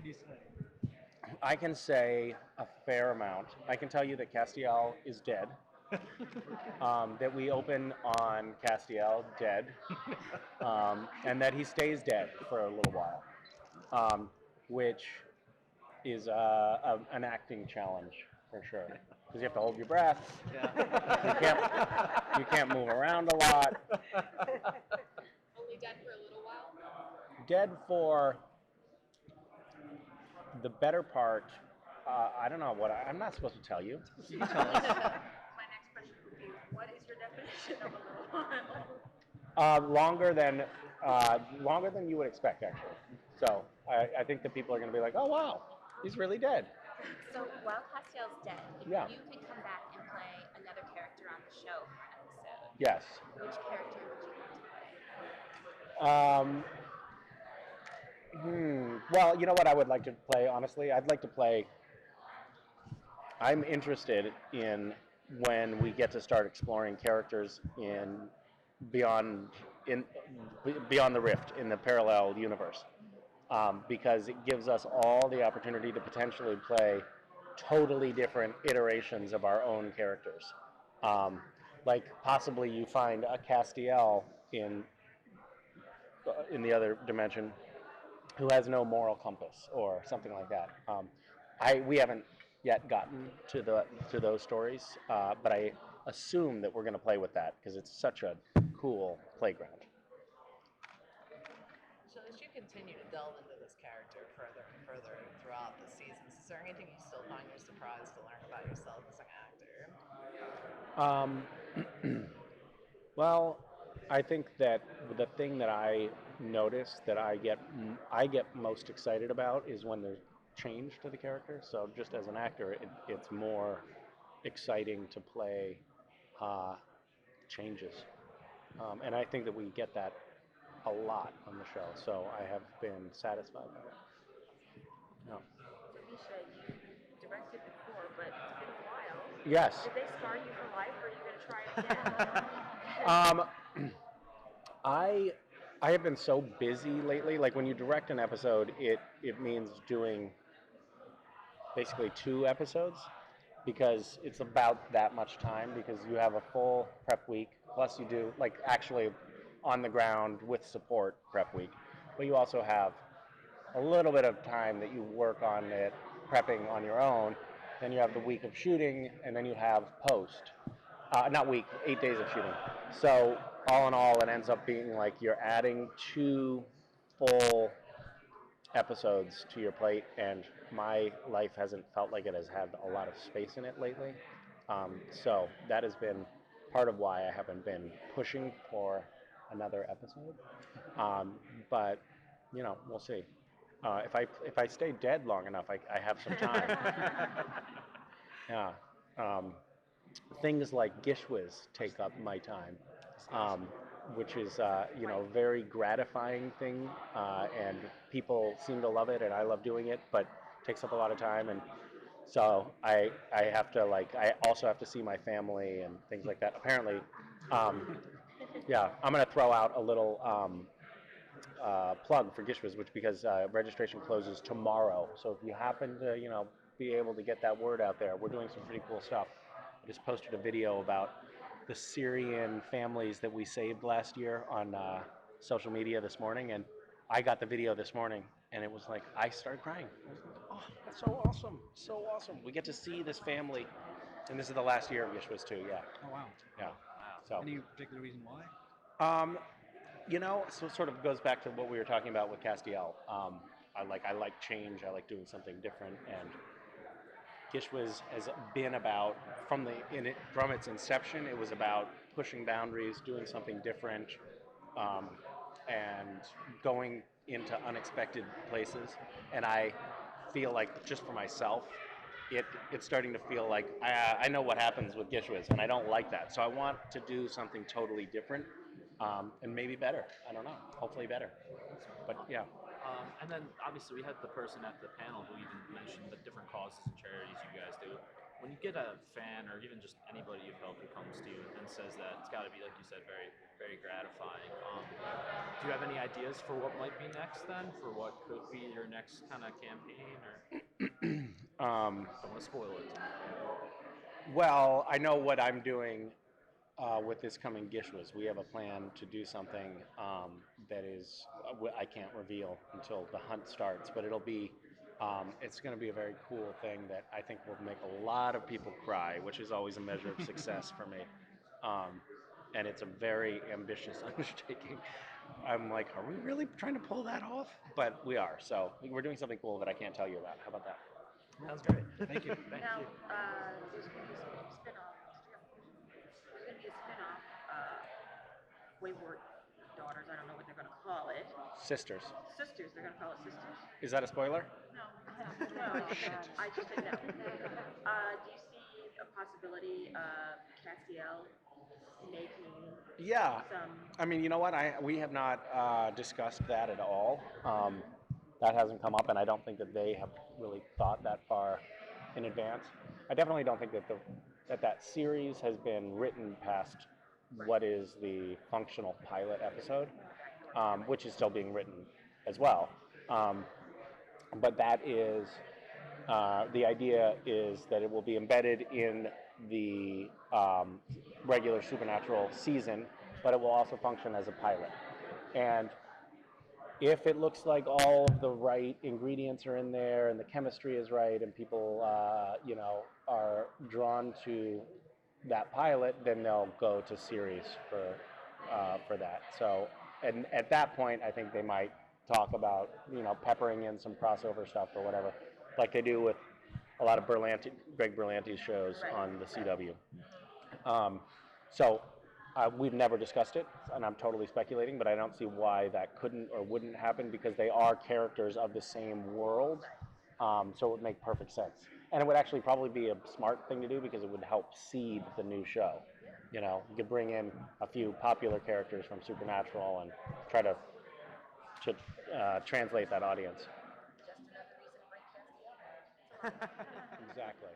you say? I can say a fair amount. I can tell you that Castiel is dead. That we open on Castiel dead, and that he stays dead for a little while, which is an acting challenge for sure. Because you have to hold your breath. You can't move around a lot. Only dead for a little while? Dead for the better part. I don't know what I'm not supposed to tell you. You can tell us. My next question would be, what is your definition of a little while? Longer than you would expect, actually. So I think that people are going to be like, "Oh wow, he's really dead." So while Castiel's dead, if Yeah. you can come back and play another character on the show for an episode, Yes. which character would you want to play? Well, you know what I would like to play, honestly? I'd like to play. I'm interested in when we get to start exploring characters in beyond in beyond the rift in the parallel universe, because it gives us all the opportunity to potentially play totally different iterations of our own characters. Like possibly you find a Castiel in the other dimension who has no moral compass or something like that. We haven't yet gotten to those stories, but I assume that we're going to play with that because it's such a cool playground. So as you continue to delve into this character further and further throughout the seasons, is there anything you still find you're surprised to learn about yourself as an actor? Well, I think that the thing that I notice that I get most excited about is when there's change to the character. So just as an actor, it's more exciting to play changes, and I think that we get that a lot on the show. So I have been satisfied by that. Yeah. So Misha, you directed before, but it's been a while. Yes. Did they scar you for life, or are you going to try it again? I have been so busy lately. Like when you direct an episode, it means doing basically 2 episodes because it's about that much time because you have a full prep week plus you do like actually on the ground with support prep week, but you also have a little bit of time that you work on it prepping on your own. Then you have the week of shooting, and then you have post. Not week, 8 days of shooting. So all in all, it ends up being like you're adding 2 full episodes to your plate, and my life hasn't felt like it has had a lot of space in it lately. So that has been part of why I haven't been pushing for another episode. But we'll see. If I stay dead long enough, I have some time. Yeah. Things like Gishwiz take up my time, which is very gratifying thing, and people seem to love it, and I love doing it, but it takes up a lot of time, and so I have to I also have to see my family and things like that. Apparently, yeah, I'm gonna throw out a little plug for Gishwiz, which because registration closes tomorrow. So if you happen to be able to get that word out there, we're doing some pretty cool stuff. I just posted a video about the Syrian families that we saved last year on social media this morning, and I got the video this morning, and it was like I started crying. I was like, oh, that's so awesome, so awesome. We get to see this family, and this is the last year of Gishwiz too. Yeah. Oh wow. Yeah. Wow. So. Any particular reason why? So it sort of goes back to what we were talking about with Castiel. I like change. I like doing something different, and Gishwiz has been about from its inception. It was about pushing boundaries, doing something different, and going into unexpected places. And I feel like just for myself, it's starting to feel like I know what happens with Gishwiz, and I don't like that. So I want to do something totally different, and maybe better. I don't know. Hopefully better. But yeah. And then obviously we had the person at the panel who even mentioned the different causes and charities you guys do. when you get a fan or even just anybody you've helped who comes to you and says that, it's got to be, like you said, very, very gratifying. Do you have any ideas for what might be next then? For what could be your next kind of campaign? Or don't want to spoil it. Well, I know what I'm doing with this coming Gishwas. We have a plan to do something that is I can't reveal until the hunt starts, but it'll be it's going to be a very cool thing that I think will make a lot of people cry, which is always a measure of success for me. And it's a very ambitious undertaking. I'm like, are we really trying to pull that off? But we are. So we're doing something cool that I can't tell you about. How about that? Sounds great. Thank you. Thank Now, you. there's going to be a spin-off. There's going to be a spin-off. Wayward Daughters. I don't know what they're going to call it. Sisters. Sisters. They're going to call it Sisters. Is that a spoiler? No, I just said no. Do you see a possibility of Castiel making Yeah. some? I mean, you know what? We have not discussed that at all. That hasn't come up, and I don't think that they have really thought that far in advance. I definitely don't think that that series has been written past what is the functional pilot episode, which is still being written as well. But that is the idea is that it will be embedded in the regular Supernatural season, but it will also function as a pilot. And if it looks like all of the right ingredients are in there and the chemistry is right and people, are drawn to that pilot, then they'll go to series for that. So, and at that point, I think they might talk about, peppering in some crossover stuff or whatever, like they do with a lot of Greg Berlanti's shows on the CW. So we've never discussed it, and I'm totally speculating, but I don't see why that couldn't or wouldn't happen because they are characters of the same world. So it would make perfect sense. And it would actually probably be a smart thing to do because it would help seed the new show. You could bring in a few popular characters from Supernatural and try to translate that audience. Just another reason to bring Castiel back. Exactly.